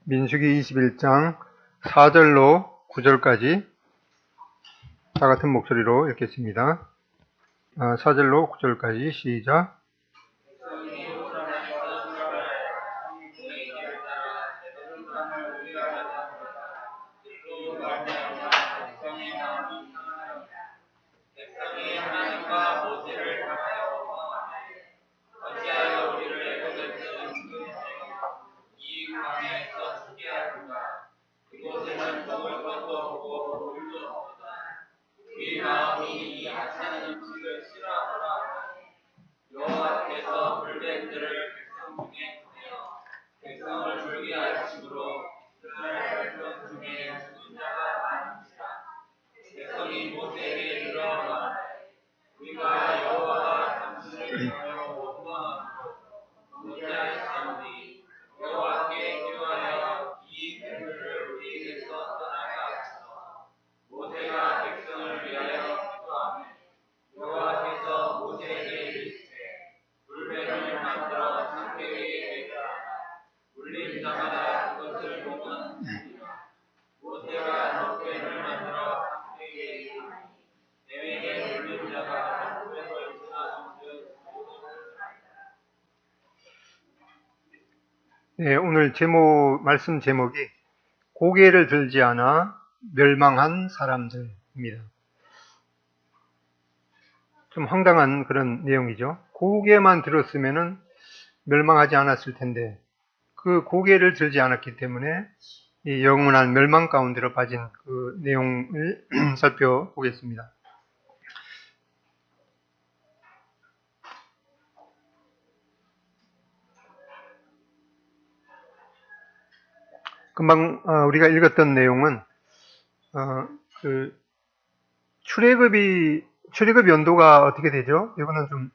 민수기 21장 4절로 9절까지 다 같은 목소리로 읽겠습니다. 4절로 9절까지 시작. 네, 오늘 말씀 제목이 고개를 들지 않아 멸망한 사람들입니다. 좀 황당한 그런 내용이죠. 고개만 들었으면은 멸망하지 않았을 텐데, 그 고개를 들지 않았기 때문에 이 영원한 멸망 가운데로 빠진 그 내용을 살펴보겠습니다. 금방 우리가 읽었던 내용은 출애굽 연도가 어떻게 되죠? 이거는 좀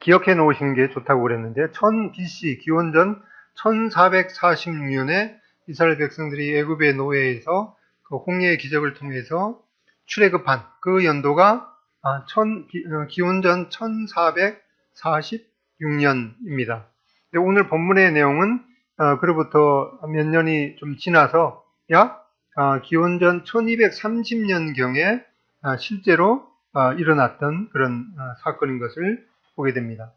기억해 놓으시는 게 좋다고 그랬는데, BC 기원전 1446년에 이스라엘 백성들이 애굽의 노예에서 그 홍해의 기적을 통해서 출애굽한 그 연도가 기원전 1446년입니다. 오늘 본문의 내용은 그로부터 몇 년이 좀 지나서 약 기원전 1230년경에 실제로 일어났던 그런 사건인 것을 보게 됩니다.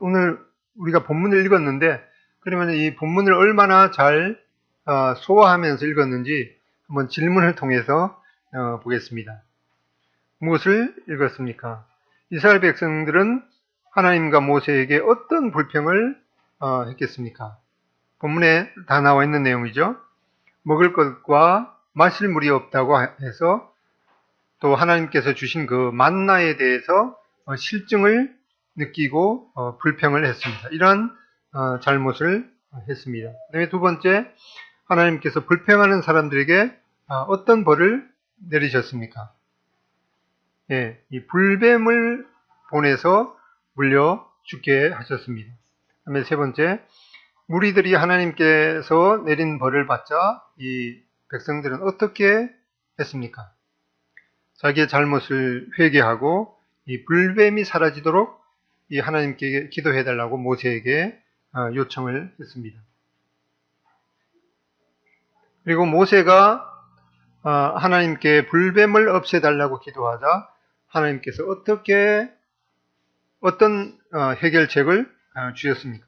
오늘 우리가 본문을 읽었는데, 그러면 이 본문을 얼마나 잘 소화하면서 읽었는지 한번 질문을 통해서 보겠습니다. 무엇을 읽었습니까? 이스라엘 백성들은 하나님과 모세에게 어떤 불평을 했겠습니까? 본문에 다 나와 있는 내용이죠. 먹을 것과 마실 물이 없다고 해서, 또 하나님께서 주신 그 만나에 대해서 실증을 느끼고 불평을 했습니다. 이러한 잘못을 했습니다. 그다음에 두 번째, 하나님께서 불평하는 사람들에게 어떤 벌을 내리셨습니까? 예, 이 불뱀을 보내서 물려 죽게 하셨습니다. 그다음에 세 번째, 무리들이 하나님께서 내린 벌을 받자 이 백성들은 어떻게 했습니까? 자기의 잘못을 회개하고 이 불뱀이 사라지도록 이 하나님께 기도해달라고 모세에게 요청을 했습니다. 그리고 모세가 하나님께 불뱀을 없애달라고 기도하자 하나님께서 어떤 해결책을 주셨습니까?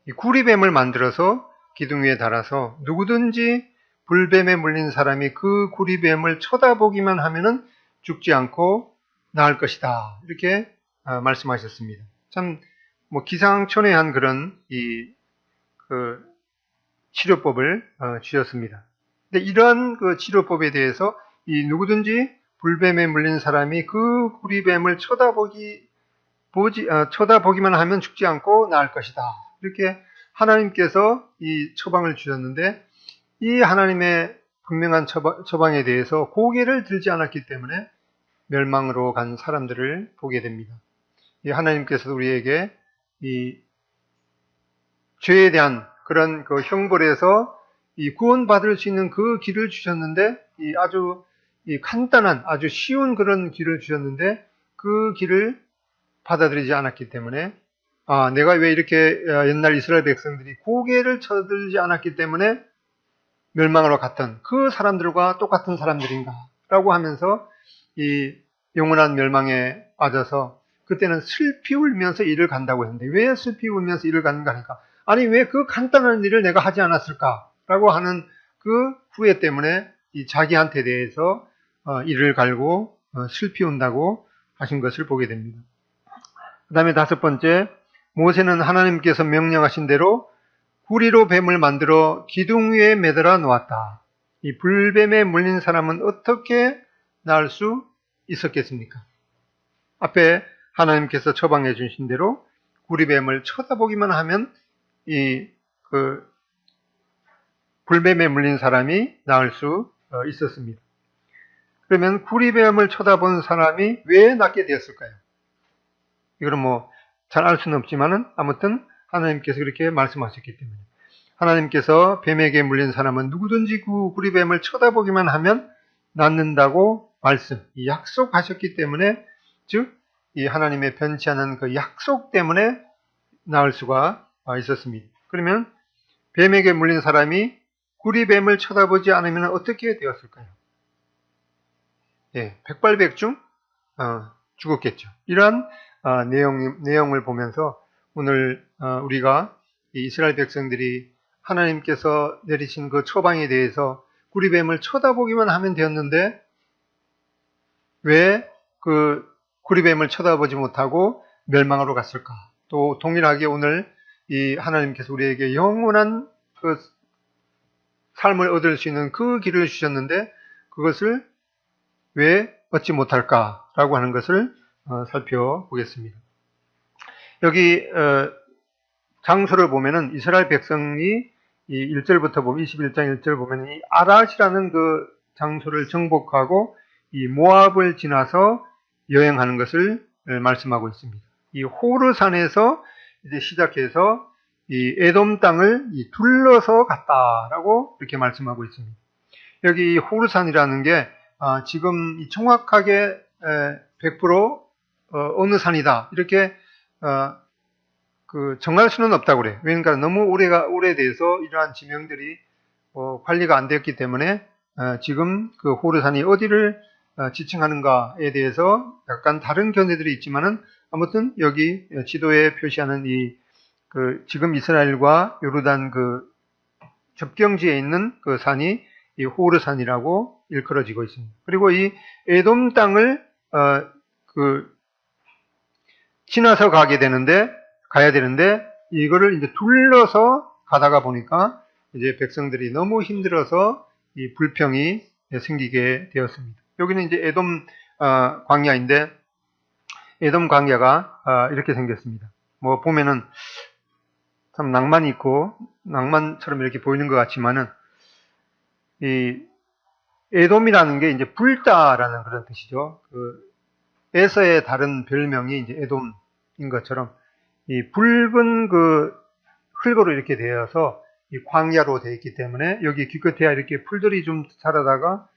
이 구리뱀을 만들어서 기둥 위에 달아서 누구든지 불뱀에 물린 사람이 그 구리뱀을 쳐다보기만 하면은 죽지 않고 나을 것이다, 이렇게 말씀하셨습니다. 참 기상천외한 그런 그 치료법을 주셨습니다. 근데 이러한 그 치료법에 대해서 이 누구든지 불뱀에 물린 사람이 그 구리뱀을 쳐다보기만 하면 죽지 않고 나을 것이다, 이렇게 하나님께서 이 처방을 주셨는데, 이 하나님의 분명한 처방에 대해서 고개를 들지 않았기 때문에 멸망으로 간 사람들을 보게 됩니다. 이 하나님께서 우리에게 이 죄에 대한 그런 그 형벌에서 이 구원받을 수 있는 그 길을 주셨는데, 아주 간단한, 아주 쉬운 그런 길을 주셨는데, 그 길을 받아들이지 않았기 때문에 내가 왜 이렇게 옛날 이스라엘 백성들이 고개를 쳐들지 않았기 때문에 멸망으로 갔던 그 사람들과 똑같은 사람들인가 라고 하면서 이 영원한 멸망에 빠져서 그때는 슬피 울면서 일을 간다고 했는데 왜 슬피 울면서 일을 가는가 하니까 아니 왜 그 간단한 일을 내가 하지 않았을까 라고 하는 그 후회 때문에 이 자기한테 대해서 일을 갈고 슬피 운다고 하신 것을 보게 됩니다. 그 다음에 5번째, 모세는 하나님께서 명령하신 대로 구리로 뱀을 만들어 기둥 위에 매달아 놓았다. 이 불뱀에 물린 사람은 어떻게 나을 수 있었겠습니까? 앞에 하나님께서 처방해 주신 대로 구리뱀을 쳐다보기만 하면 불뱀에 물린 사람이 나을 수 있었습니다. 그러면 구리뱀을 쳐다본 사람이 왜 낫게 되었을까요? 이거는 잘 알 수는 없지만은 아무튼 하나님께서 그렇게 말씀하셨기 때문에 하나님께서 뱀에게 물린 사람은 누구든지 그 구리뱀을 쳐다보기만 하면 낫는다고 약속하셨기 때문에 즉 이 하나님의 변치 않은 그 약속 때문에 나을 수가 있었습니다. 그러면 뱀에게 물린 사람이 구리뱀을 쳐다보지 않으면 어떻게 되었을까요? 백발백중 죽었겠죠. 이러한 내용을 보면서 오늘 우리가 이스라엘 백성들이 하나님께서 내리신 그 처방에 대해서 구리뱀을 쳐다보기만 하면 되었는데 왜 그 구리뱀을 쳐다보지 못하고 멸망으로 갔을까? 또 동일하게 오늘 이 하나님께서 우리에게 영원한 그 삶을 얻을 수 있는 그 길을 주셨는데 그것을 왜 얻지 못할까라고 하는 것을 살펴보겠습니다. 여기 장소를 보면은 이스라엘 백성이 이 1절부터 보면 21장 1절 보면 이 아랏이라는 그 장소를 정복하고 이 모압을 지나서 여행하는 것을 말씀하고 있습니다. 이 호르산에서 이제 시작해서 이 에돔 땅을 둘러서 갔다라고 이렇게 말씀하고 있습니다. 여기 호르산이라는 게 지금 정확하게 100% 어느 산이다 이렇게 정할 수는 없다고 그래요. 그러니까 너무 오래돼서 이러한 지명들이 관리가 안 되었기 때문에 지금 그 호르산이 어디를 지칭하는가에 대해서 약간 다른 견해들이 있지만은 아무튼 여기 지도에 표시하는 지금 이스라엘과 요르단 그 접경지에 있는 그 산이 이 호르산이라고 일컬어지고 있습니다. 그리고 이 에돔 땅을 지나서 가야 되는데 이거를 이제 둘러서 가다가 보니까 이제 백성들이 너무 힘들어서 이 불평이 생기게 되었습니다. 여기는 이제 에돔 광야인데 에돔 광야가 이렇게 생겼습니다. 보면은 참 낭만이 있고 낭만처럼 이렇게 보이는 것 같지만은 이 에돔이라는 게 이제 불다라는 그런 뜻이죠. 에서의 다른 별명이 이제 에돔인 것처럼 이 붉은 흙으로 이렇게 되어서 이 광야로 되어 있기 때문에 여기 기껏해야 이렇게 풀들이 좀 자라다가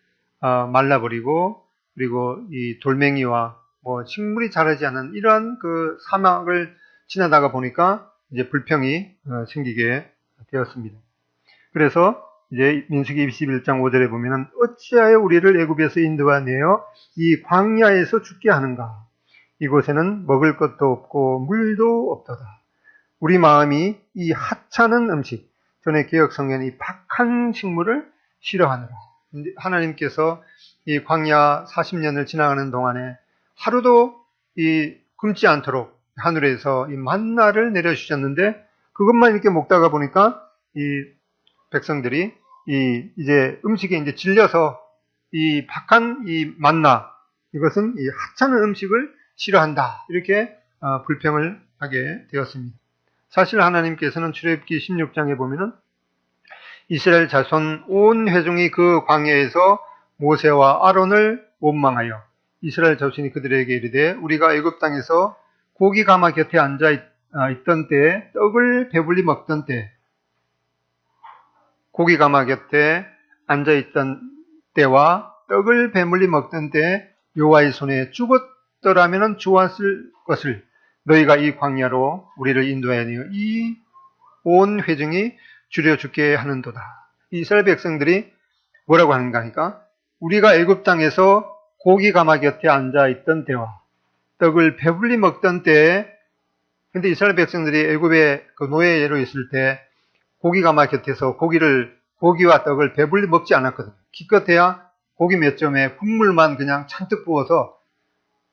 말라버리고 그리고 이 돌멩이와 식물이 자라지 않은 이러한 그 사막을 지나다가 보니까 이제 불평이 생기게 되었습니다. 그래서 이제 민수기 21장 5절에 보면은 어찌하여 우리를 애굽에서 인도하 내어 이 광야에서 죽게 하는가? 이곳에는 먹을 것도 없고 물도 없도다. 우리 마음이 이 하찮은 음식, 전에 개혁성경이 이 박한 식물을 싫어하느라. 하나님께서 이 광야 40년을 지나가는 동안에 하루도 굶지 않도록 하늘에서 이 만나를 내려주셨는데 그것만 이렇게 먹다가 보니까 이 백성들이 이제 음식에 이제 질려서 이 박한 이 만나 이것은 이 하찮은 음식을 싫어한다 이렇게 불평을 하게 되었습니다. 사실 하나님께서는 출애굽기 16장에 보면은 이스라엘 자손 온 회중이 그 광야에서 모세와 아론을 원망하여 이스라엘 자손이 그들에게 이르되 우리가 애굽 땅에서 고기 가마 곁에 앉아 있던 때에 떡을 배불리 먹던 때 고기 가마 곁에 앉아 있던 때와 떡을 배불리 먹던 때 여호와의 손에 죽었더라면 좋았을 것을 너희가 이 광야로 우리를 인도하여 이 온 회중이 주려 죽게 하는도다. 이스라엘 백성들이 뭐라고 하는가 하니까 우리가 애굽 땅에서 고기 가마 곁에 앉아 있던 때와 떡을 배불리 먹던 때에 근데 이스라엘 백성들이 애굽의 그 노예로 있을 때 고기 가마 곁에서 고기와 떡을 배불리 먹지 않았거든요. 기껏해야 고기 몇 점에 국물만 그냥 잔뜩 부어서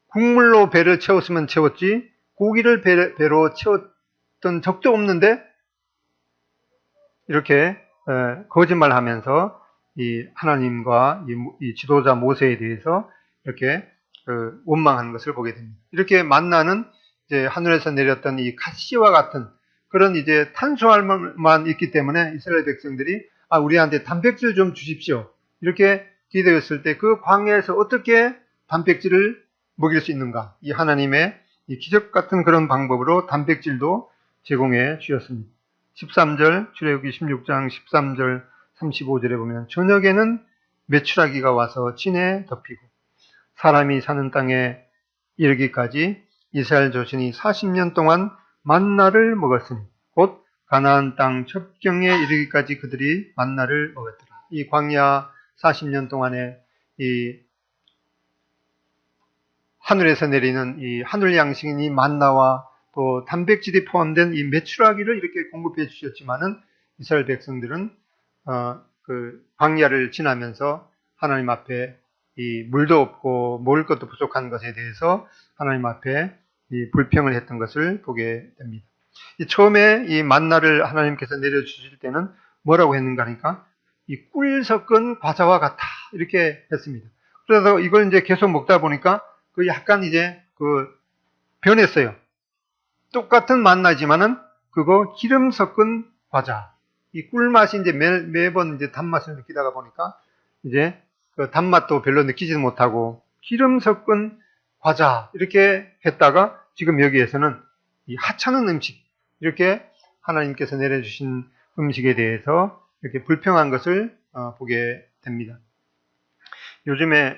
국물로 배를 채웠으면 채웠지 고기를 배로 채웠던 적도 없는데 이렇게 거짓말하면서 이 하나님과 이 지도자 모세에 대해서 이렇게 원망하는 것을 보게 됩니다. 이렇게 만나는 이제 하늘에서 내렸던 이 가시와 같은 그런 이제 탄수화물만 있기 때문에 이스라엘 백성들이 우리한테 단백질 좀 주십시오. 이렇게 기도했을 때 그 광야에서 어떻게 단백질을 먹일 수 있는가? 이 하나님의 이 기적 같은 그런 방법으로 단백질도 제공해 주셨습니다. 13절, 출애굽기 16장 13절 35절에 보면 저녁에는 메추라기가 와서 진에 덮이고 사람이 사는 땅에 이르기까지 이스라엘 조신이 40년 동안 만나를 먹었으니 곧 가나안 땅 접경에 이르기까지 그들이 만나를 먹었더라. 이 광야 40년 동안에 이 하늘에서 내리는 이 하늘 양식인 이 만나와 또 단백질이 포함된 이 메추라기를 이렇게 공급해 주셨지만은 이스라엘 백성들은 그 광야를 지나면서 하나님 앞에 이 물도 없고 먹을 것도 부족한 것에 대해서 하나님 앞에 이 불평을 했던 것을 보게 됩니다. 처음에 이 만나를 하나님께서 내려주실 때는 뭐라고 했는가 하니까 이 꿀 섞은 과자와 같아 이렇게 했습니다. 그래서 이걸 이제 계속 먹다 보니까 그 약간 이제 변했어요. 똑같은 만나지만은 그거 기름 섞은 과자. 이 꿀맛이 이제 매번 이제 단맛을 느끼다가 보니까 이제 그 단맛도 별로 느끼지도 못하고 기름 섞은 과자 이렇게 했다가 지금 여기에서는 이 하찮은 음식 이렇게 하나님께서 내려주신 음식에 대해서 이렇게 불평한 것을 보게 됩니다. 요즘에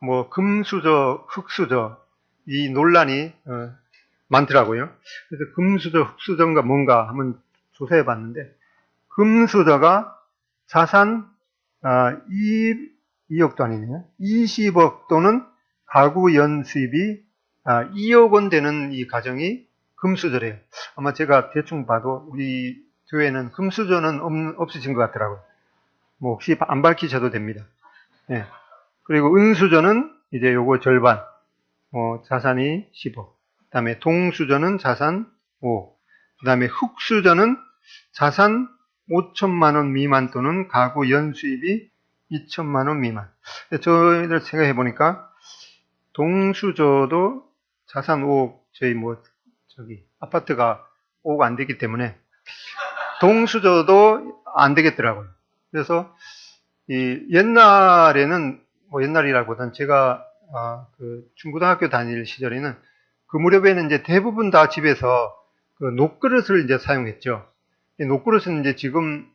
뭐 금수저, 흙수저 이 논란이 많더라고요. 그래서 금수저, 흙수저인가 뭔가 한번 조사해 봤는데 금수저가 자산 2억도 아니네요. 20억 또는 가구 연수입이 2억 원 되는 이 가정이 금수저래요. 아마 제가 대충 봐도 우리 교회는 금수저는 없으신 것 같더라고요. 뭐 혹시 안 밝히셔도 됩니다. 네. 그리고 은수저는 이제 요거 절반, 자산이 10억. 그 다음에 동수저는 자산 5억. 그 다음에 흙수저는 자산 5천만 원 미만 또는 가구 연수입이 2천만 원 미만. 저희들 생각해 보니까 동수저도 자산 5억, 아파트가 5억 안 되기 때문에 동수저도 안 되겠더라고요. 그래서 옛날에는 옛날이라기보다는 제가 그 중고등학교 다닐 시절에는 그 무렵에는 이제 대부분 다 집에서 그 녹그릇을 이제 사용했죠. 이 녹그릇은 이제 지금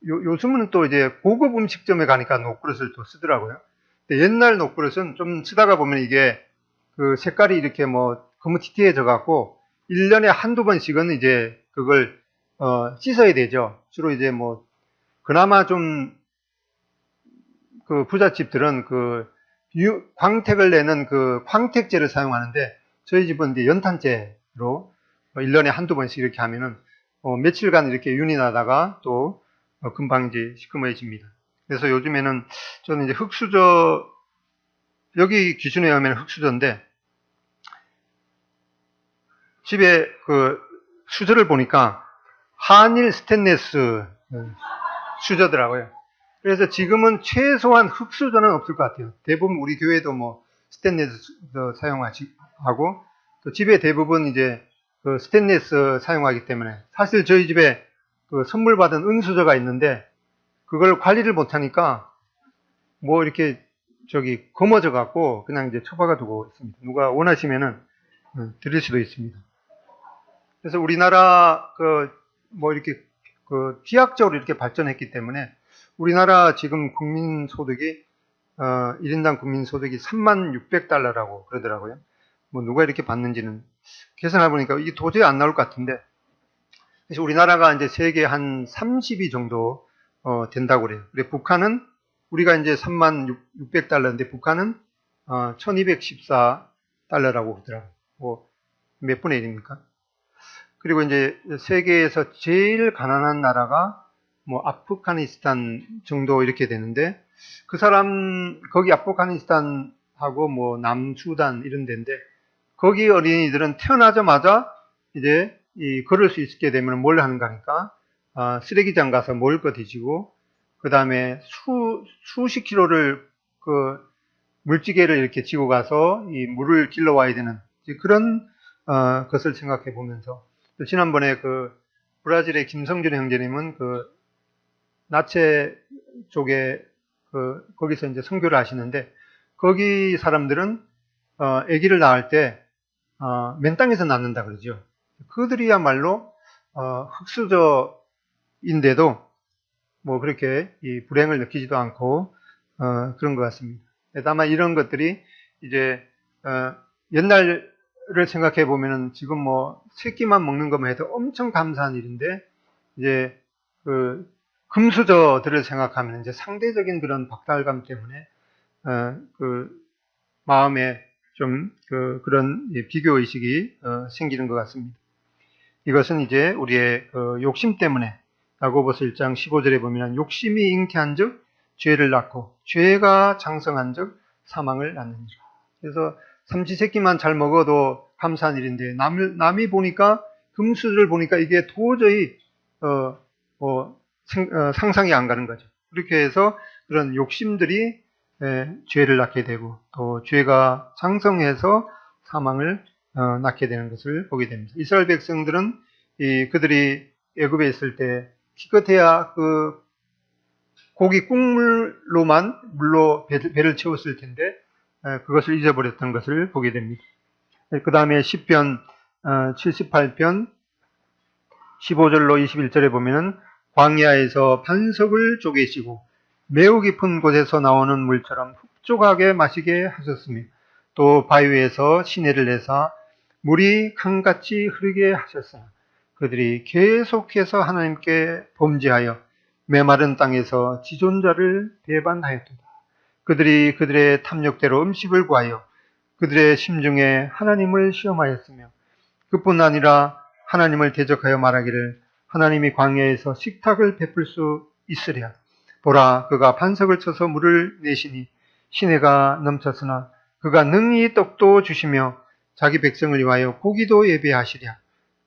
요즘은 또 이제 고급 음식점에 가니까 녹그릇을 또 쓰더라고요. 근데 옛날 녹그릇은 좀 쓰다가 보면 이게 그 색깔이 이렇게 거무튀튀해져 갖고 1년에 한두 번씩은 이제 그걸 씻어야 되죠. 주로 이제 그나마 좀 그 부잣집들은 광택을 내는 그 광택제를 사용하는데 저희 집은 이제 연탄재로 1년에 한두 번씩 이렇게 하면은 며칠간 이렇게 윤이 나다가 또 금방 이제 시커매집니다. 그래서 요즘에는 저는 이제 흙수저, 여기 기준에 의하면 흙수저인데 집에 그 수저를 보니까 한일 스테인리스 수저더라고요. 그래서 지금은 최소한 흙수저는 없을 것 같아요. 대부분 우리 교회도 스테인리스 사용하고 또 집에 대부분 이제 그 스테인리스 사용하기 때문에 사실 저희 집에 그 선물 받은 은수저가 있는데 그걸 관리를 못하니까 이렇게 검어져 갖고 그냥 이제 처박아 두고 있습니다. 누가 원하시면은 드릴 수도 있습니다. 그래서 우리나라 이렇게 비약적으로 이렇게 발전했기 때문에 우리나라 지금 국민소득이 1인당 국민소득이 3600달러라고 그러더라고요. 뭐 누가 이렇게 받는지는 계산해 보니까 이게 도저히 안 나올 것 같은데, 그래서 우리나라가 이제 세계 한 30위 정도 된다고 그래요. 그래 북한은 우리가 이제 3600달러인데 북한은 1214달러라고 그러더라고요. 뭐 몇 분의 1입니까? 그리고 이제 세계에서 제일 가난한 나라가 뭐 아프가니스탄 정도 이렇게 되는데, 거기 아프가니스탄하고 뭐 남수단 이런 데인데, 거기 어린이들은 태어나자마자 이제 걸을 수 있게 되면 뭘 하는가 하니까 쓰레기장 가서 먹을 거 뒤지고, 그 다음에 수십 킬로를 그 물지개를 이렇게 지고 가서 이 물을 길러 와야 되는 그런 것을 생각해 보면서, 지난번에 그 브라질의 김성준 형제님은 그 나체 쪽에 거기서 이제 선교를 하시는데, 거기 사람들은 아기를 낳을 때 맨 땅에서 낳는다 그러죠. 그들이야말로 흙수저인데도 뭐 그렇게 이 불행을 느끼지도 않고 그런 것 같습니다. 다만 이런 것들이 이제 옛날을 생각해 보면은 지금 뭐 새끼만 먹는 것만 해도 엄청 감사한 일인데, 이제 그 금수저들을 생각하면 이제 상대적인 그런 박탈감 때문에 그 마음에 좀 그런 비교 의식이 생기는 것 같습니다. 이것은 이제 우리의 욕심 때문에, 야고보서 1장 15절에 보면 욕심이 잉태한즉 죄를 낳고 죄가 장성한즉 사망을 낳느니라. 그래서 삼시세끼만 잘 먹어도 감사한 일인데, 남이 보니까 금수저를 보니까 이게 도저히 상상이 안 가는 거죠. 그렇게 해서 그런 욕심들이 죄를 낳게 되고, 또 죄가 장성해서 사망을 낳게 되는 것을 보게 됩니다. 이스라엘 백성들은 그들이 애굽에 있을 때 기껏해야 그 고기 국물로만 물로 배를 채웠을 텐데 그것을 잊어버렸던 것을 보게 됩니다. 그 다음에 시편 78편 15절로 21절에 보면은 광야에서 반석을 쪼개시고 매우 깊은 곳에서 나오는 물처럼 흡족하게 마시게 하셨으며, 또 바위에서 시내를 내사 물이 강같이 흐르게 하셨으나 그들이 계속해서 하나님께 범죄하여 메마른 땅에서 지존자를 배반하였도다. 그들이 그들의 탐욕대로 음식을 구하여 그들의 심중에 하나님을 시험하였으며, 그뿐 아니라 하나님을 대적하여 말하기를 하나님이 광야에서 식탁을 베풀 수 있으랴. 보라, 그가 반석을 쳐서 물을 내시니 시내가 넘쳤으나 그가 능히 떡도 주시며 자기 백성을 위하여 고기도 예배하시랴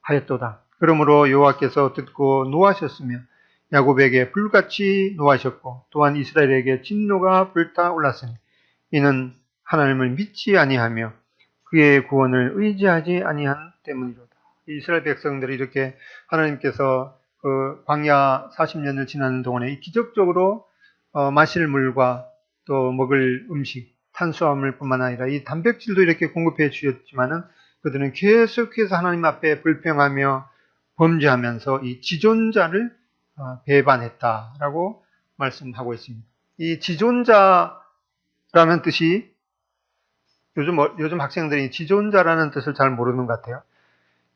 하였도다. 그러므로 여호와께서 듣고 노하셨으며 야곱에게 불같이 노하셨고 또한 이스라엘에게 진노가 불타올랐으니 이는 하나님을 믿지 아니하며 그의 구원을 의지하지 아니한 때문이로다. 이스라엘 백성들이 이렇게 하나님께서 광야 40년을 지나는 동안에 기적적으로 마실 물과 또 먹을 음식, 탄수화물 뿐만 아니라 이 단백질도 이렇게 공급해 주셨지만은 그들은 계속해서 하나님 앞에 불평하며 범죄하면서 이 지존자를 배반했다라고 말씀하고 있습니다. 이 지존자라는 뜻이 요즘 학생들이 지존자라는 뜻을 잘 모르는 것 같아요.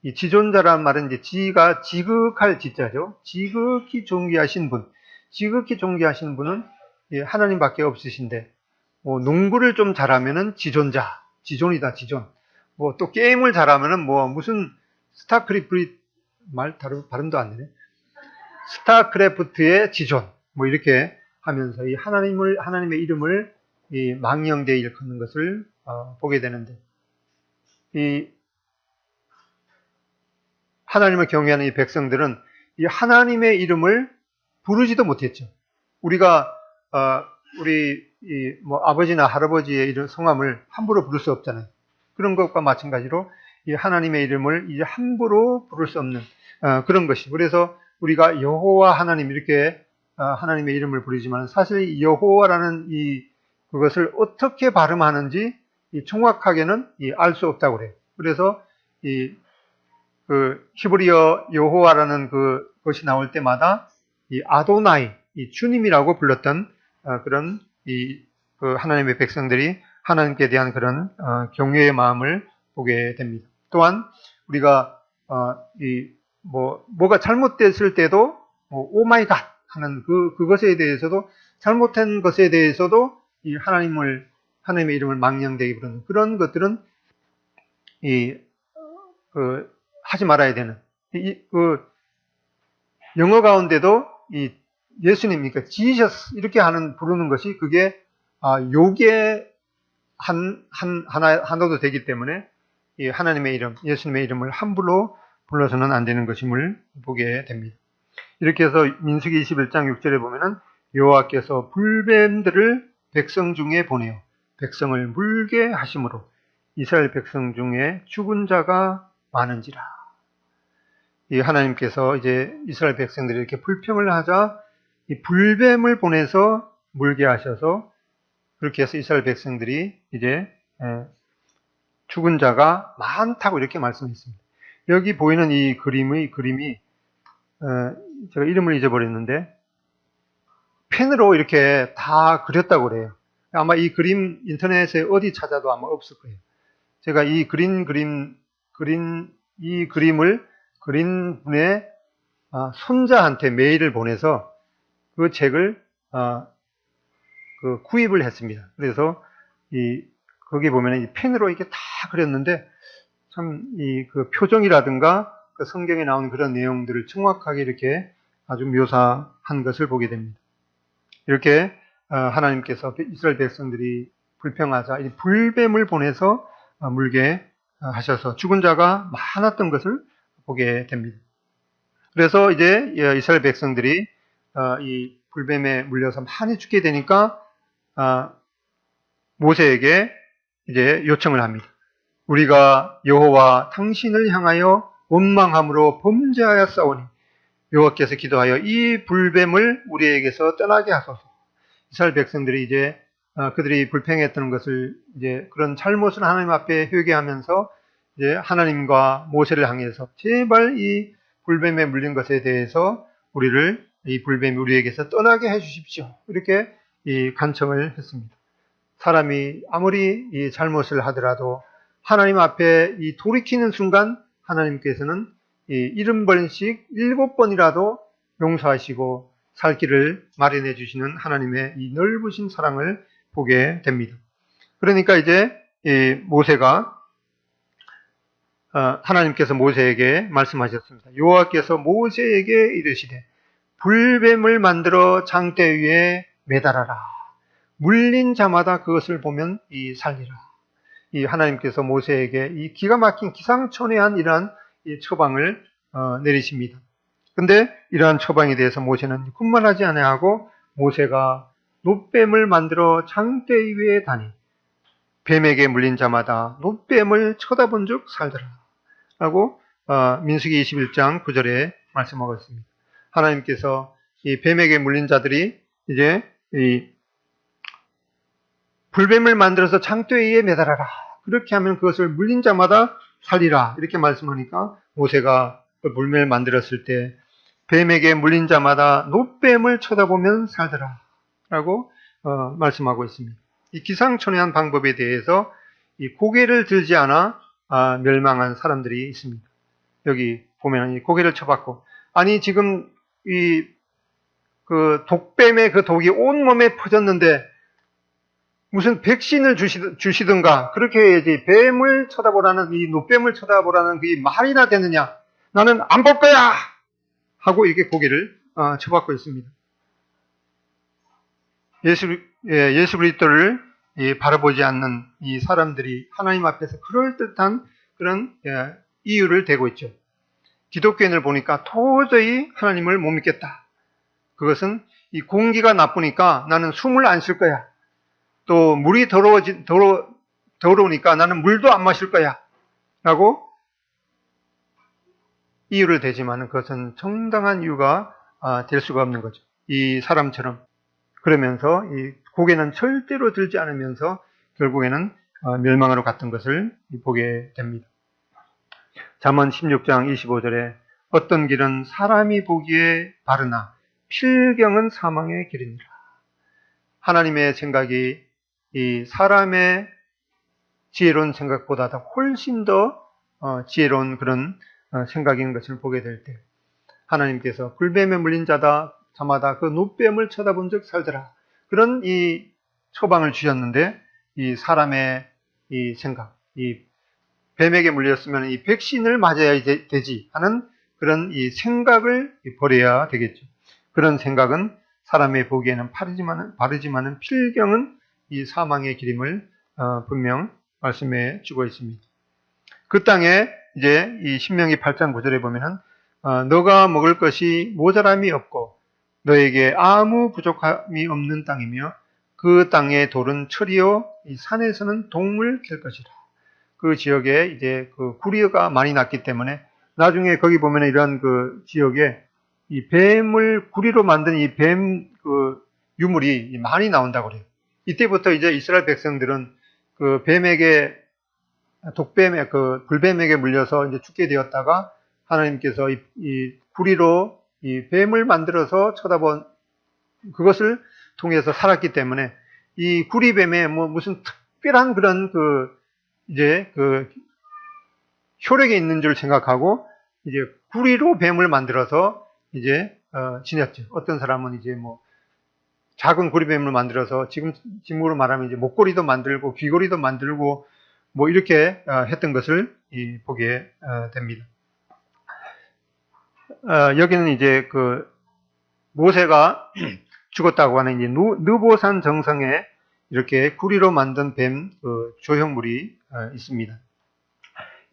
이 지존자란 말은 이제 지가 지극할 지자죠. 지극히 존귀하신 분. 지극히 존귀하신 분은 하나님밖에 없으신데, 뭐 농구를 좀 잘하면은 지존자, 지존이다, 지존. 뭐 또 게임을 잘하면은 뭐 무슨 스타크래프트 발음도 안 되네. 스타크래프트의 지존. 뭐 이렇게 하면서 이 하나님의 이름을 이 망령되이 일컫는 것을 보게 되는데, 이 하나님을 경외하는 이 백성들은 이 하나님의 이름을 부르지도 못했죠. 우리가 우리 뭐 아버지나 할아버지의 이름 성함을 함부로 부를 수 없잖아요. 그런 것과 마찬가지로 이 하나님의 이름을 이제 함부로 부를 수 없는 그런 것이. 그래서 우리가 여호와 하나님 이렇게 하나님의 이름을 부르지만 사실 여호와라는 그것을 어떻게 발음하는지 정확하게는 알 수 없다고 그래요. 그래서 히브리어 여호와라는 것이 나올 때마다 아도나이, 주님이라고 불렀던 그런 하나님의 백성들이 하나님께 대한 그런 경외의 마음을 보게 됩니다. 또한 우리가 뭐가 잘못됐을 때도 오 마이 갓 하는 그것에 대해서도, 잘못한 것에 대해서도 이 하나님의 이름을 망령되게 부르는 그런 것들은 하지 말아야 되는, 영어 가운데도 이 예수님, 그러니까 지저스 이렇게 부르는 것이 그게 욕의 하나도 되기 때문에 이 하나님의 이름, 예수님의 이름을 함부로 불러서는 안 되는 것임을 보게 됩니다. 이렇게 해서 민수기 21장 6절에 보면은 여호와께서 불뱀들을 백성 중에 보내어 백성을 물게 하심으로 이스라엘 백성 중에 죽은 자가 많은지라. 이 하나님께서 이제 이스라엘 백성들이 이렇게 불평을 하자 이 불뱀을 보내서 물게 하셔서, 그렇게 해서 이스라엘 백성들이 이제 죽은 자가 많다고 이렇게 말씀했습니다. 여기 보이는 이 그림이 제가 이름을 잊어버렸는데 펜으로 이렇게 다 그렸다고 그래요. 아마 이 그림 인터넷에 어디 찾아도 아마 없을 거예요. 제가 이 그림을 그린 분의 손자한테 메일을 보내서 그 책을 구입을 했습니다. 그래서 거기 보면 이 펜으로 이렇게 다 그렸는데 참 그 표정이라든가 그 성경에 나오는 그런 내용들을 정확하게 이렇게 아주 묘사한 것을 보게 됩니다. 이렇게 하나님께서 이스라엘 백성들이 불평하자 이 불뱀을 보내서 물게 하셔서 죽은 자가 많았던 것을 보게 됩니다. 그래서 이제 이스라엘 백성들이 이 불뱀에 물려서 많이 죽게 되니까 모세에게 이제 요청을 합니다. 우리가 여호와 당신을 향하여 원망함으로 범죄하였사오니 여호와께서 기도하여 이 불뱀을 우리에게서 떠나게 하소서. 이스라엘 백성들이 이제 그들이 불평했던 것을 이제 그런 잘못을 하나님 앞에 회개하면서 이제 하나님과 모세를 향해서 제발 이 불뱀에 물린 것에 대해서 이 불뱀이 우리에게서 떠나게 해주십시오. 이렇게 간청을 했습니다. 사람이 아무리 이 잘못을 하더라도 하나님 앞에 돌이키는 순간 하나님께서는 70번씩 7번이라도 용서하시고 살 길을 마련해 주시는 하나님의 이 넓으신 사랑을 보게 됩니다. 그러니까 이제 모세가 하나님께서 모세에게 말씀하셨습니다. 여호와께서 모세에게 이르시되 불뱀을 만들어 장대 위에 매달아라. 물린 자마다 그것을 보면 살리라. 이 하나님께서 모세에게 이 기가 막힌 기상천외한 이러한 처방을 내리십니다. 근데 이러한 처방에 대해서 모세는 군말하지 아니하고 모세가 놋뱀을 만들어 장대 위에 다니 뱀에게 물린 자마다 놋뱀을 쳐다본 즉 살더라. 라고 민수기 21장 9절에 말씀하고 있습니다. 하나님께서 이 뱀에게 물린 자들이 이제 이 불뱀을 만들어서 장대 위에 매달아라. 그렇게 하면 그것을 물린 자마다 살리라. 이렇게 말씀하니까 모세가 그 불뱀을 만들었을 때 뱀에게 물린 자마다 놋뱀을 쳐다보면 살더라. 라고 말씀하고 있습니다. 이 기상천외한 방법에 대해서 이 고개를 들지 않아 멸망한 사람들이 있습니다. 여기 보면 이 고개를 쳐박고, 아니 지금 그 독뱀의 그 독이 온몸에 퍼졌는데 무슨 백신을 주시든가 그렇게 해야지 뱀을 쳐다보라는 이 놋뱀을 쳐다보라는 그게 말이나 되느냐. 나는 안 볼 거야 하고 이렇게 고개를 쳐박고 있습니다. 예수 그리스도를 바라보지 않는 이 사람들이 하나님 앞에서 그럴듯한 그런 이유를 대고 있죠. 기독교인을 보니까 도저히 하나님을 못 믿겠다. 그것은 이 공기가 나쁘니까 나는 숨을 안 쉴 거야. 또 물이 더러우니까 나는 물도 안 마실 거야. 라고 이유를 대지만 그것은 정당한 이유가 될 수가 없는 거죠. 이 사람처럼. 그러면서 이 고개는 절대로 들지 않으면서 결국에는 멸망으로 갔던 것을 보게 됩니다. 잠언 16장 25절에 어떤 길은 사람이 보기에 바르나 필경은 사망의 길이니라. 하나님의 생각이 이 사람의 지혜로운 생각보다 훨씬 더 지혜로운 그런 생각인 것을 보게 될 때, 하나님께서 불뱀에 물린 자마다 그 노뱀을 쳐다본 적 살더라. 그런 이 처방을 주셨는데, 이 사람의 이 생각, 이 뱀에게 물렸으면 이 백신을 맞아야 되지 하는 그런 이 생각을 버려야 되겠죠. 그런 생각은 사람이 보기에는 바르지만은 필경은 이 사망의 길임을 분명 말씀해 주고 있습니다. 그 땅에 이제 이 신명기 8장 9절에 보면은 너가 먹을 것이 모자람이 없고 너에게 아무 부족함이 없는 땅이며 그 땅의 돌은 철이요 이 산에서는 동물 캘 것이라. 그 지역에 이제 그 구리가 많이 났기 때문에 나중에 거기 보면은 이런 그 지역에 이 뱀을 구리로 만든 이 뱀 그 유물이 많이 나온다고 그래요. 이때부터 이제 이스라엘 백성들은 그 뱀에게 독뱀에 그 불뱀에게 물려서 이제 죽게 되었다가 하나님께서 이 구리로 이 뱀을 만들어서 쳐다본 그것을 통해서 살았기 때문에 이 구리뱀에 뭐 무슨 특별한 그런 그 이제 그 효력이 있는 줄 생각하고 이제 구리로 뱀을 만들어서 이제 지녔죠. 어떤 사람은 이제 뭐 작은 구리뱀을 만들어서 지금으로 말하면 이제 목걸이도 만들고 귀걸이도 만들고 뭐 이렇게 했던 것을 보게 됩니다. 여기는 이제 그 모세가 죽었다고 하는 이제 느보산 정상에 이렇게 구리로 만든 뱀 조형물이 있습니다.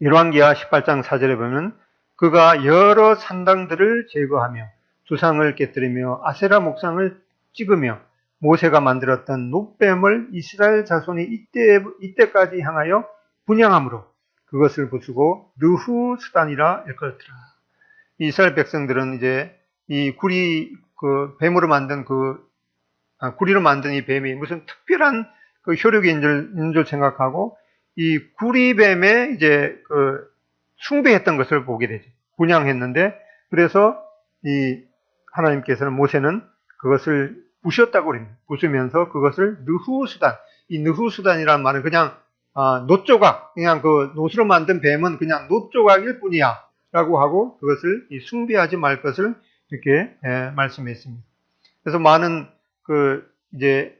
열왕기하 18장 4절에 보면 그가 여러 산당들을 제거하며 주상을 깨뜨리며 아세라 목상을 찍으며 모세가 만들었던 놋뱀을 이스라엘 자손이 이때까지 향하여 분향함으로 그것을 부수고 느후스단이라 일컬었더라. 이스라엘 백성들은 이제 이 그 뱀으로 만든 구리로 만든 이 뱀이 무슨 특별한 그 효력이 있는 줄 생각하고 이 구리뱀에 이제 그 숭배했던 것을 보게 되죠. 분향했는데 그래서 이 하나님께서는 모세는 그것을 부셨다고 그럽니다. 부수면서 그것을 느후수단, 이 느후수단이라는 말은 그냥 놋조각, 그냥 그 놋으로 만든 뱀은 그냥 놋조각일 뿐이야 라고 하고 그것을 숭배하지 말 것을 이렇게 말씀했습니다. 그래서 많은 그 이제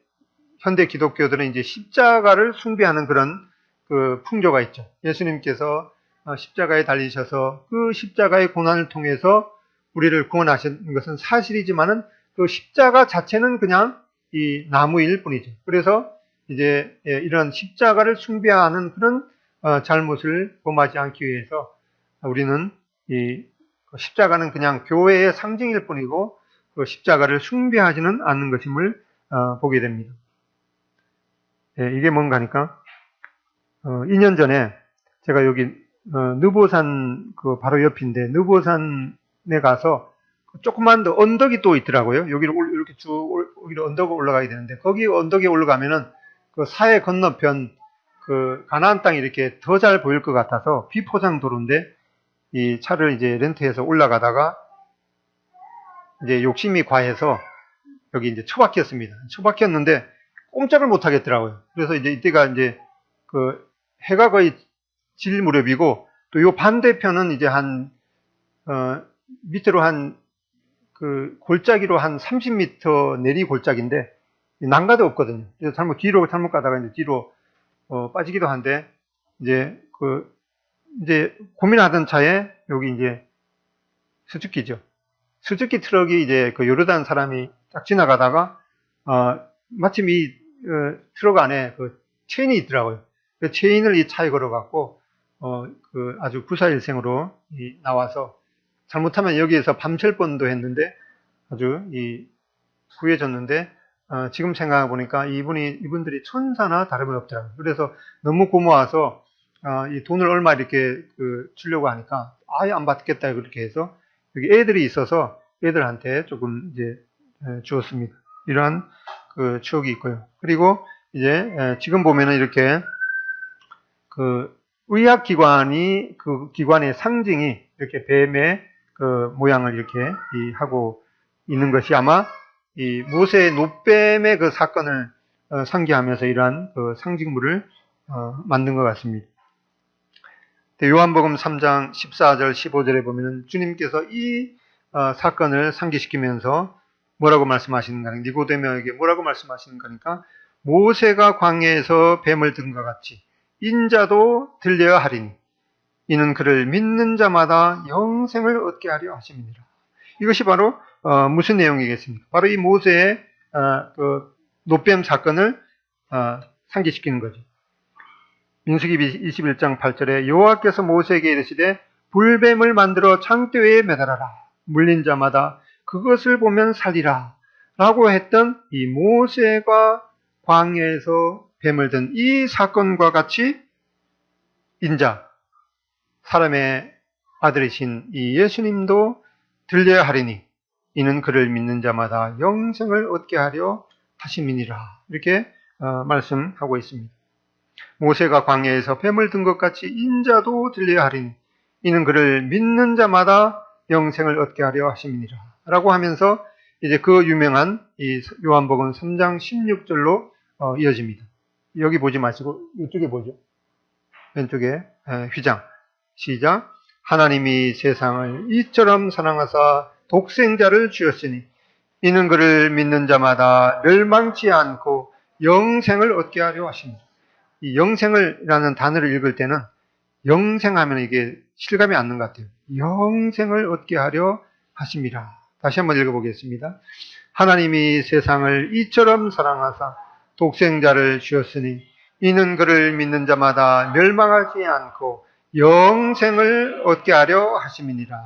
현대 기독교들은 이제 십자가를 숭배하는 그런 그 풍조가 있죠. 예수님께서 십자가에 달리셔서 그 십자가의 고난을 통해서 우리를 구원하신 것은 사실이지만은 그 십자가 자체는 그냥 이 나무일 뿐이죠. 그래서 이제 이런 십자가를 숭배하는 그런 잘못을 범하지 않기 위해서 우리는 이 십자가는 그냥 교회의 상징일 뿐이고 그 십자가를 숭배하지는 않는 것임을 보게 됩니다. 이게 뭔가 하니까 2년 전에 제가 여기 느보산 그 바로 옆인데 느보산에 가서 조그만 언덕이 또 있더라고요. 여기로 이렇게 쭉 여기로 언덕을 올라가야 되는데 거기 언덕에 올라가면은 그 사해 건너편 그 가나안 땅이 이렇게 더 잘 보일 것 같아서 비포장 도로인데 이 차를 이제 렌트해서 올라가다가 이제 욕심이 과해서 여기 이제 처박혔습니다. 처박혔는데 꼼짝을 못 하겠더라고요. 그래서 이제 이때가 이제 그 해가 거의 질 무렵이고 또 요 반대편은 이제 밑으로 그 골짜기로 한 30m 내리 골짜기인데 난가도 없거든요. 그래서 뒤로 잘못 가다가 이제 뒤로 빠지기도 한데 이제 고민하던 차에 여기 이제 수주기죠. 수주기 트럭이 이제 그 요르단 사람이 딱 지나가다가 마침 이 트럭 안에 그 체인이 있더라고요. 그 체인을 이 차에 걸어갖고 그 아주 구사일생으로 나와서 잘못하면 여기에서 밤샐 뻔도 했는데 아주 구해졌는데 지금 생각해 보니까 이분들이 천사나 다름이 없더라고요. 그래서 너무 고마워서 이 돈을 얼마 이렇게 주려고 하니까 아예 안 받겠다 그렇게 해서 여기 애들이 있어서 애들한테 조금 이제 주었습니다. 이러한 그 추억이 있고요. 그리고 이제 지금 보면은 이렇게 그 의학기관이 그 기관의 상징이 이렇게 뱀의 그 모양을 이렇게 하고 있는 것이 아마 이 모세의 놋뱀의 그 사건을 상기하면서 이러한 그 상징물을 만든 것 같습니다. 요한복음 3장 14절 15절에 보면은 주님께서 이 사건을 상기시키면서 뭐라고 말씀하시는가, 니고데모에게 뭐라고 말씀하시는가 하니까, 모세가 광야에서 뱀을 든 것 같이 인자도 들려야 하리니 이는 그를 믿는 자마다 영생을 얻게 하려 하심이니라. 이것이 바로 무슨 내용이겠습니까? 바로 이 모세의 그 노뱀 사건을 상기시키는 거죠. 민수기 21장 8절에 여호와께서 모세에게 이르시되 불뱀을 만들어 창대에 매달아라. 물린 자마다 그것을 보면 살리라. 라고 했던 이 모세가 광야에서 뱀을 든 이 사건과 같이 인자, 사람의 아들이신 이 예수님도 들려야 하리니 이는 그를 믿는 자마다 영생을 얻게 하려 하심이니라. 이렇게 말씀하고 있습니다. 모세가 광야에서 뱀을 든 것 같이 인자도 들려야 하리니 이는 그를 믿는 자마다 영생을 얻게 하려 하심이니라. 라고 하면서 이제 그 유명한 이 요한복음 3장 16절로 이어집니다. 여기 보지 마시고 이쪽에 보죠. 왼쪽에 휘장. 시작. 하나님이 세상을 이처럼 사랑하사 독생자를 주었으니 이는 그를 믿는 자마다 멸망치 않고 영생을 얻게 하려 하십니다. 이 영생을이라는 단어를 읽을 때는 영생하면 이게 실감이 안 나는 것 같아요. 영생을 얻게 하려 하십니다. 다시 한번 읽어보겠습니다. 하나님이 세상을 이처럼 사랑하사 독생자를 주었으니 이는 그를 믿는 자마다 멸망하지 않고 영생을 얻게 하려 하심이니라.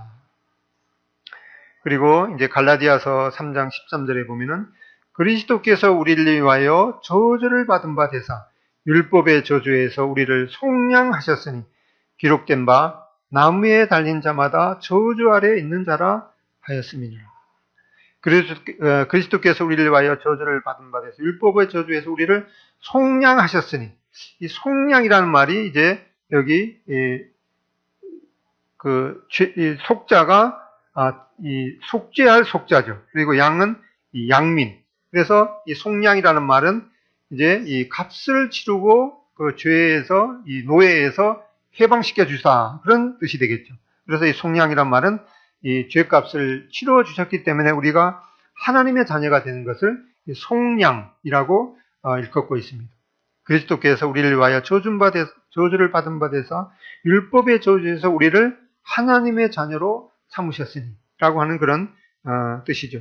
그리고 이제 갈라디아서 3장 13절에 보면은 그리스도께서 우리를 위하여 저주를 받은 바 되사 율법의 저주에서 우리를 속량하셨으니 기록된 바 나무에 달린 자마다 저주 아래 있는 자라 하였음이니라. 그리스도께서 우리를 위하여 저주를 받은 바 되사 율법의 저주에서 우리를 속량하셨으니, 이 속량이라는 말이 이제 여기 이 속자가 이 속죄할 속자죠. 그리고 양은 이 양민. 그래서 이 속량이라는 말은 이제 이 값을 치르고 그 죄에서, 이 노예에서 해방시켜 주사, 그런 뜻이 되겠죠. 그래서 이 속량이란 말은 이 죄값을 치러 주셨기 때문에 우리가 하나님의 자녀가 되는 것을 속량이라고 일컫고 있습니다. 그리스도께서 우리를 위하여 저주를 받은 바 되사 율법의 저주에서 우리를 하나님의 자녀로 삼으셨으니 라고 하는 그런 뜻이죠.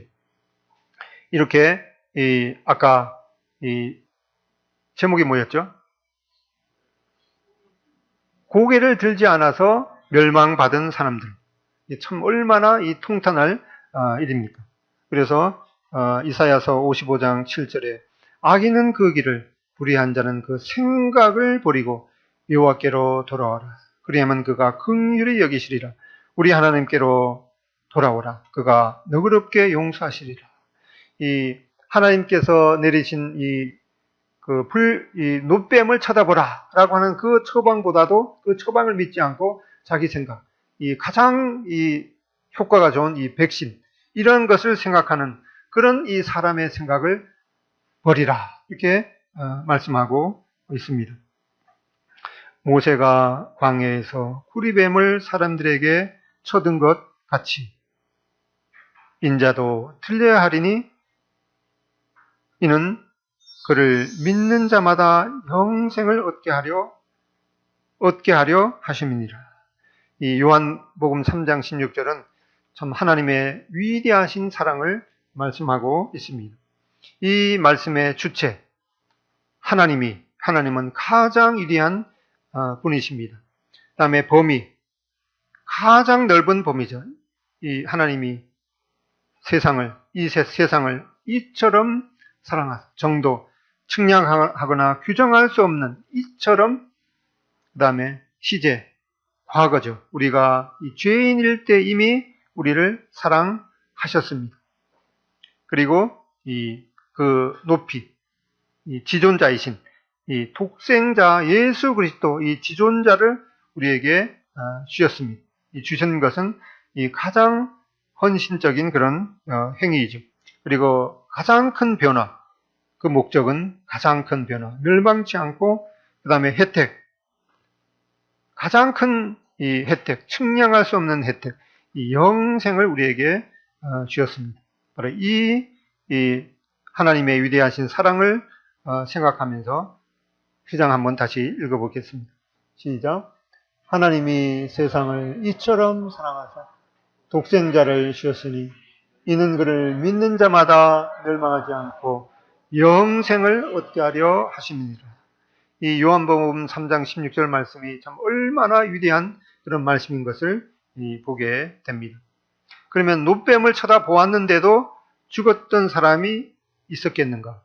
이렇게 아까 이 제목이 뭐였죠? 고개를 들지 않아서 멸망받은 사람들. 참 얼마나 이 통탄할 일입니까? 그래서 이사야서 55장 7절에 악인은 그 길을, 불의한 자는 그 생각을 버리고 여호와께로 돌아와라. 그리하면 그가 긍휼히 여기시리라. 우리 하나님께로 돌아오라. 그가 너그럽게 용서하시리라. 이 하나님께서 내리신 이 노뱀을 쳐다보라 라고 하는 그 처방보다도 그 처방을 믿지 않고 자기 생각, 이 가장 이 효과가 좋은 이 백신, 이런 것을 생각하는 그런 이 사람의 생각을 버리라. 이렇게 말씀하고 있습니다. 모세가 광야에서 구리뱀을 사람들에게 쳐든 것 같이 인자도 틀려야 하리니 이는 그를 믿는 자마다 영생을 얻게 하려 하심이니라. 이 요한복음 3장 16절은 참 하나님의 위대하신 사랑을 말씀하고 있습니다. 이 말씀의 주체, 하나님은 가장 위대한 분이십니다. 그 다음에 범위, 가장 넓은 범위죠. 이 하나님이 이 세상을 이처럼 사랑하사, 정도, 측량하거나 규정할 수 없는 이처럼, 그 다음에 시제, 과거죠. 우리가 이 죄인일 때 이미 우리를 사랑하셨습니다. 그리고 그 높이, 이 지존자이신 이 독생자 예수 그리스도, 이 지존자를 우리에게 주셨습니다. 이 주신 것은 이 가장 헌신적인 그런 행위이죠. 그리고 가장 큰 변화, 그 목적은 가장 큰 변화, 멸망치 않고 그 다음에 혜택, 가장 큰 이 혜택, 측량할 수 없는 혜택, 이 영생을 우리에게 주셨습니다. 바로 이 하나님의 위대하신 사랑을 생각하면서 시장 한번 다시 읽어보겠습니다. 시작. 하나님이 세상을 이처럼 사랑하사 독생자를 주셨으니 이는 그를 믿는 자마다 멸망하지 않고 영생을 얻게 하려 하심이니라. 이 요한복음 3장 16절 말씀이 참 얼마나 위대한 그런 말씀인 것을 보게 됩니다. 그러면 노뱀을 쳐다보았는데도 죽었던 사람이 있었겠는가?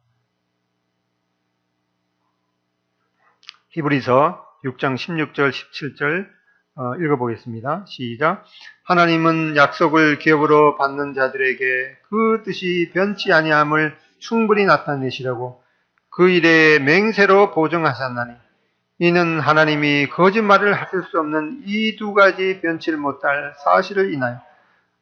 히브리서 6장 16절 17절 읽어보겠습니다. 시작. 하나님은 약속을 기업으로 받는 자들에게 그 뜻이 변치 아니함을 충분히 나타내시려고 그 일에 맹세로 보증하셨나니 이는 하나님이 거짓말을 하실 수 없는 이 두 가지 변치를 못할 사실을 인하여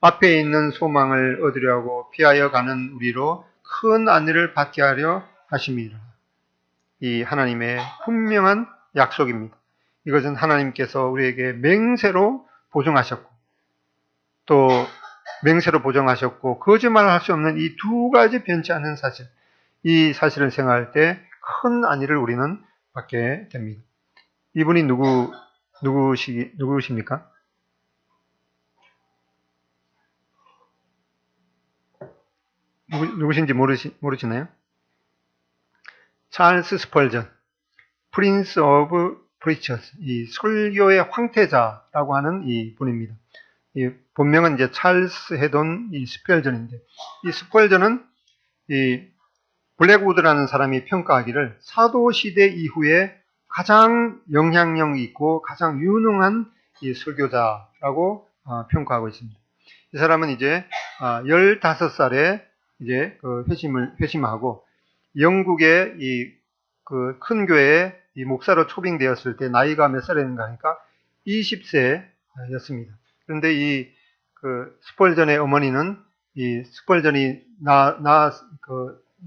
앞에 있는 소망을 얻으려 하고 피하여 가는 우리로 큰 안위를 받게 하려 하심이라. 이 하나님의 분명한 약속입니다. 이것은 하나님께서 우리에게 맹세로 보증하셨고 또 맹세로 보증하셨고 거짓말을 할 수 없는 이 두 가지 변치 않는 사실, 이 사실을 생각할 때 큰 안위를 우리는 받게 됩니다. 이분이 누구십니까? 누구신지 모르시나요? 찰스 스펄전, 프린스 오브 프리처스, 이 설교의 황태자라고 하는 이 분입니다. 이 본명은 이제 찰스 헤돈 스펄전인데, 이 스펄전은 이 블랙우드라는 사람이 평가하기를 사도 시대 이후에 가장 영향력 있고 가장 유능한 이 설교자라고 평가하고 있습니다. 이 사람은 이제 15살에 이제 회심하고 영국의 이 큰 교회에 이 목사로 초빙되었을 때 나이가 몇 살이었는가 하니까 20세였습니다. 그런데 이 스펄전의 어머니는 이 스펄전이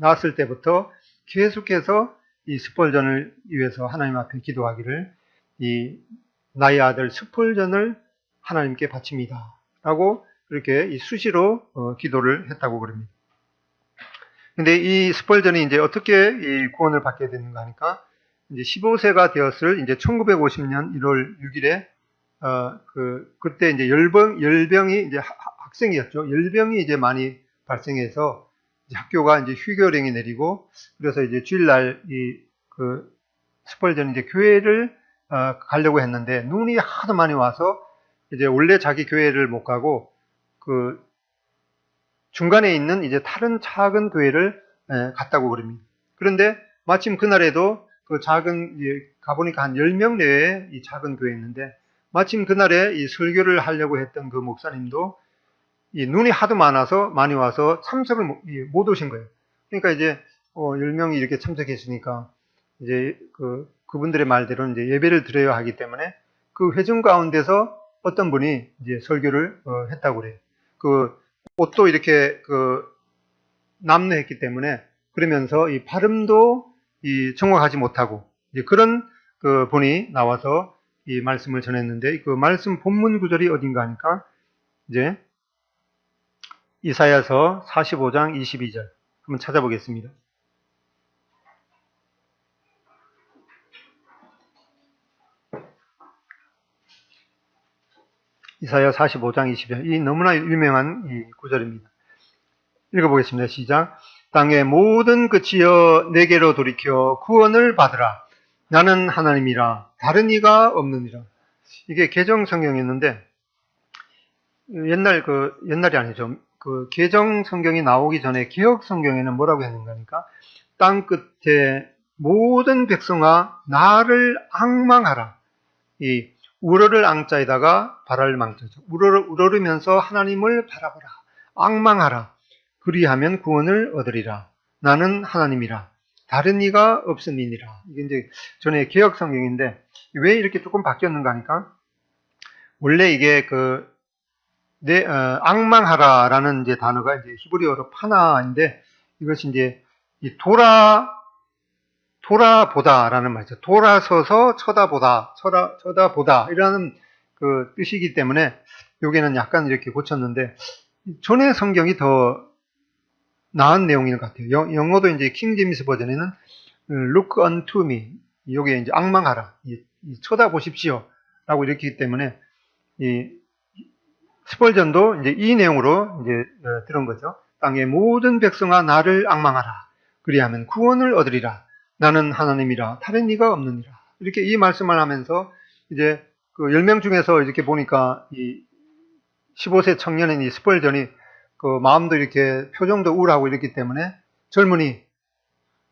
낳았을 때부터 계속해서 이 스펄전을 위해서 하나님 앞에 기도하기를 이 나의 아들 스펄전을 하나님께 바칩니다. 라고 그렇게 수시로 기도를 했다고 그럽니다. 근데 이 스펄전이 이제 어떻게 이 구원을 받게 되는가 하니까 이제 15세가 되었을 이제 1950년 1월 6일에 그때 이제 열병이 이제 학생이었죠. 열병이 이제 많이 발생해서 이제 학교가 이제 휴교령이 내리고 그래서 이제 주일날 스펄전이 이제 교회를 가려고 했는데 눈이 하도 많이 와서 이제 원래 자기 교회를 못 가고 중간에 있는 이제 다른 작은 교회를 갔다고 그럽니다. 그런데 마침 그날에도 가보니까 한 10명 내외의 이 작은 교회였는데 마침 그날에 이 설교를 하려고 했던 그 목사님도 이 눈이 하도 많이 와서 참석을 못 오신 거예요. 그러니까 이제 10명이 이렇게 참석했으니까 이제 그분들의 말대로 이제 예배를 드려야 하기 때문에 그 회중 가운데서 어떤 분이 이제 설교를 했다고 그래요. 옷도 이렇게 남루했기 때문에 그러면서 이 발음도 정확하지 못하고 이제 그런 분이 나와서 이 말씀을 전했는데 그 말씀 본문 구절이 어딘가 하니까 이제 이사야서 45장 22절 한번 찾아보겠습니다. 이사야 45장 20절. 이 너무나 유명한 이 구절입니다. 읽어보겠습니다. 시작. 땅의 모든 끝이여 내게로 돌이켜 구원을 받으라. 나는 하나님이라 다른 이가 없느니라. 이게 개정 성경이었는데 옛날이 아니죠. 개정 성경이 나오기 전에 개혁 성경에는 뭐라고 했는가 하니까 땅 끝에 모든 백성아 나를 앙망하라. 이 우러를 앙자에다가 바랄 망자죠. 우러르면서 하나님을 바라보라. 앙망하라. 그리하면 구원을 얻으리라. 나는 하나님이라. 다른 이가 없음이니라. 이게 이제 전에 개혁 성경인데 왜 이렇게 조금 바뀌었는가 하니까 원래 이게 앙망하라라는 이제 단어가 이제 히브리어로 파나인데 이것이 이제 이 돌아보다라는 말이죠. 돌아서서 쳐다보다 이라는 그 뜻이기 때문에 여기는 약간 이렇게 고쳤는데 전에 성경이 더 나은 내용인 것 같아요. 영어도 이제 킹 제임스 버전에는 look unto me, 여기에 이제 앙망하라, 쳐다보십시오 라고 이렇기 때문에 이 스펄전도 이제 이 내용으로 이제 들은 거죠. 땅의 모든 백성아 나를 앙망하라. 그리하면 구원을 얻으리라. 나는 하나님이라 다른 이가 없느니라. 이렇게 이 말씀을 하면서 이제 그 10명 중에서 이렇게 보니까 이 15세 청년인 이 스펄전이 그 마음도 이렇게 표정도 우울하고 이랬기 때문에 젊은이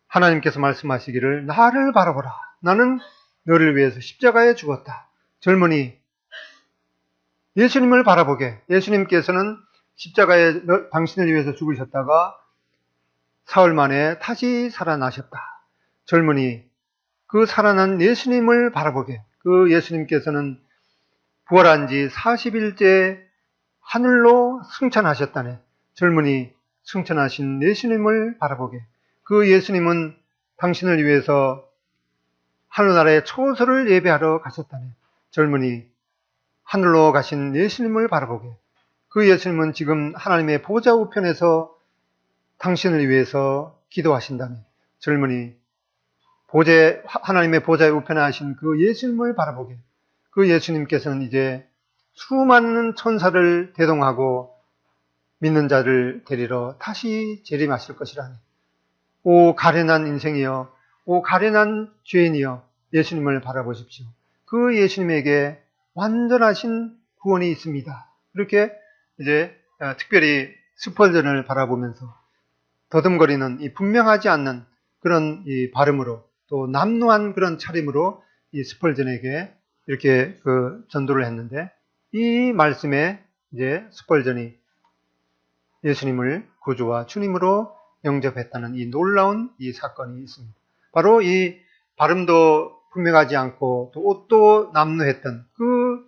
하나님께서 말씀하시기를 나를 바라보라. 나는 너를 위해서 십자가에 죽었다. 젊은이 예수님을 바라보게. 예수님께서는 십자가에 당신을 위해서 죽으셨다가 사흘 만에 다시 살아나셨다. 젊은이 그 살아난 예수님을 바라보게. 그 예수님께서는 부활한 지 40일째 하늘로 승천하셨다네. 젊은이 승천하신 예수님을 바라보게. 그 예수님은 당신을 위해서 하늘나라의 초소를 예배하러 가셨다네. 젊은이 하늘로 가신 예수님을 바라보게. 그 예수님은 지금 하나님의 보좌 우편에서 당신을 위해서 기도하신다네. 젊은이 하나님의 보좌 우편에 하신 그 예수님을 바라보게. 그 예수님께서는 이제 수많은 천사를 대동하고 믿는 자를 데리러 다시 재림하실 것이라니. 오 가련한 인생이여, 오 가련한 죄인이여, 예수님을 바라보십시오. 그 예수님에게 완전하신 구원이 있습니다. 이렇게 이제 특별히 스펄전을 바라보면서 더듬거리는 이 분명하지 않는 그런 이 발음으로 또 남루한 그런 차림으로 이 스펄전에게 이렇게 그 전도를 했는데, 이 말씀에 이제 스펄전이 예수님을 구주와 주님으로 영접했다는 이 놀라운 이 사건이 있습니다. 바로 이 발음도 분명하지 않고 또 옷도 남루했던 그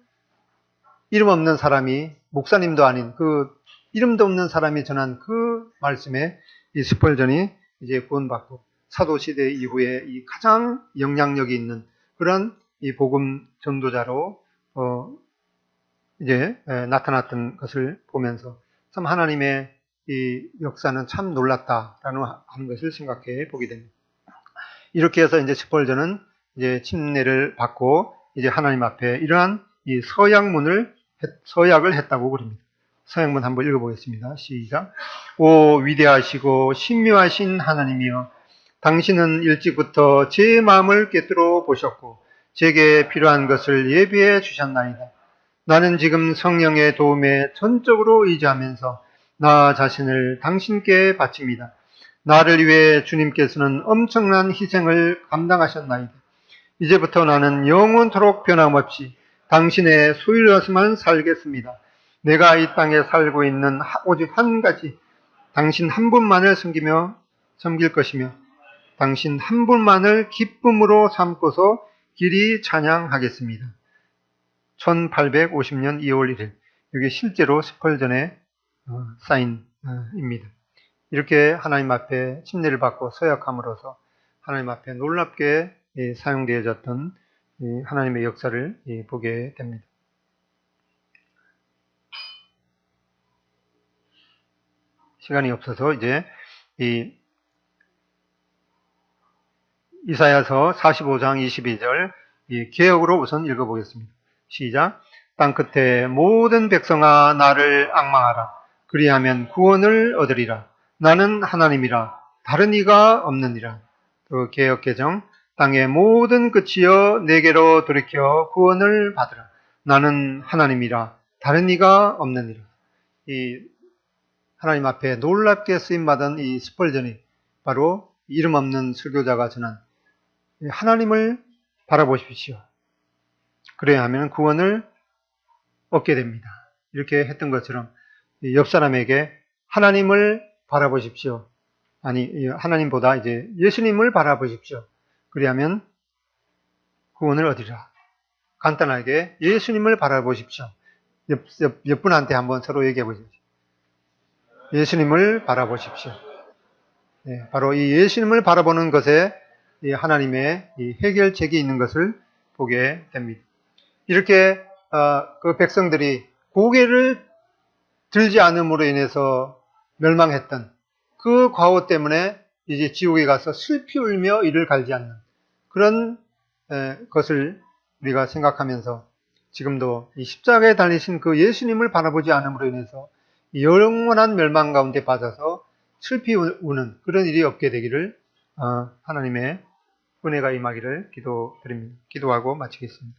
이름 없는 사람이, 목사님도 아닌 그 이름도 없는 사람이 전한 그 말씀에 이 스펄전이 이제 구원받고 사도시대 이후에 이 가장 영향력이 있는 그런 이 복음 전도자로 이제 나타났던 것을 보면서 참 하나님의 이 역사는 참 놀랐다라는 하는 것을 생각해 보게 됩니다. 이렇게 해서 이제 스펄전은 이제 침례를 받고 이제 하나님 앞에 이러한 이 서약을 했다고 그럽니다. 서약문 한번 읽어보겠습니다. 시작. 오 위대하시고 신묘하신 하나님이여, 당신은 일찍부터 제 마음을 꿰뚫어 보셨고 제게 필요한 것을 예비해 주셨나이다. 나는 지금 성령의 도움에 전적으로 의지하면서 나 자신을 당신께 바칩니다. 나를 위해 주님께서는 엄청난 희생을 감당하셨나이다. 이제부터 나는 영원토록 변함없이 당신의 소유로서만 살겠습니다. 내가 이 땅에 살고 있는 오직 한 가지, 당신 한 분만을 섬길 것이며 당신 한 분만을 기쁨으로 삼고서 길이 찬양하겠습니다. 1850년 2월 1일. 이게 실제로 스펄전의 사인입니다. 이렇게 하나님 앞에 침례를 받고 서약함으로써 하나님 앞에 놀랍게 사용되어졌던 하나님의 역사를 보게 됩니다. 시간이 없어서 이제 이 이사야서 45장 22절 이 개역으로 우선 읽어보겠습니다. 시작. 땅끝에 모든 백성아 나를 앙망하라. 그리하면 구원을 얻으리라. 나는 하나님이라 다른 이가 없느니라. 또 개역 개정. 땅의 모든 끝이여 내게로 돌이켜 구원을 받으라. 나는 하나님이라 다른 이가 없느니라. 이 하나님 앞에 놀랍게 쓰임받은 이 스펄전이 바로 이름 없는 설교자가 전한 하나님을 바라보십시오. 그래야 하면 구원을 얻게 됩니다. 이렇게 했던 것처럼 옆 사람에게 하나님을 바라보십시오. 아니, 하나님보다 이제 예수님을 바라보십시오. 그리하면 구원을 얻으리라. 간단하게 예수님을 바라보십시오. 옆 분한테 한번 서로 얘기해 보십시오. 예수님을 바라보십시오. 네, 바로 이 예수님을 바라보는 것에 이 하나님의 이 해결책이 있는 것을 보게 됩니다. 이렇게 그 백성들이 고개를 들지 않음으로 인해서 멸망했던 그 과오 때문에 이제 지옥에 가서 슬피 울며 이를 갈지 않는 그런 것을 우리가 생각하면서 지금도 이 십자가에 달리신 그 예수님을 바라보지 않음으로 인해서 영원한 멸망 가운데 빠져서 슬피 우는 그런 일이 없게 되기를 하나님의 은혜가 임하기를 기도드립니다. 기도하고 마치겠습니다.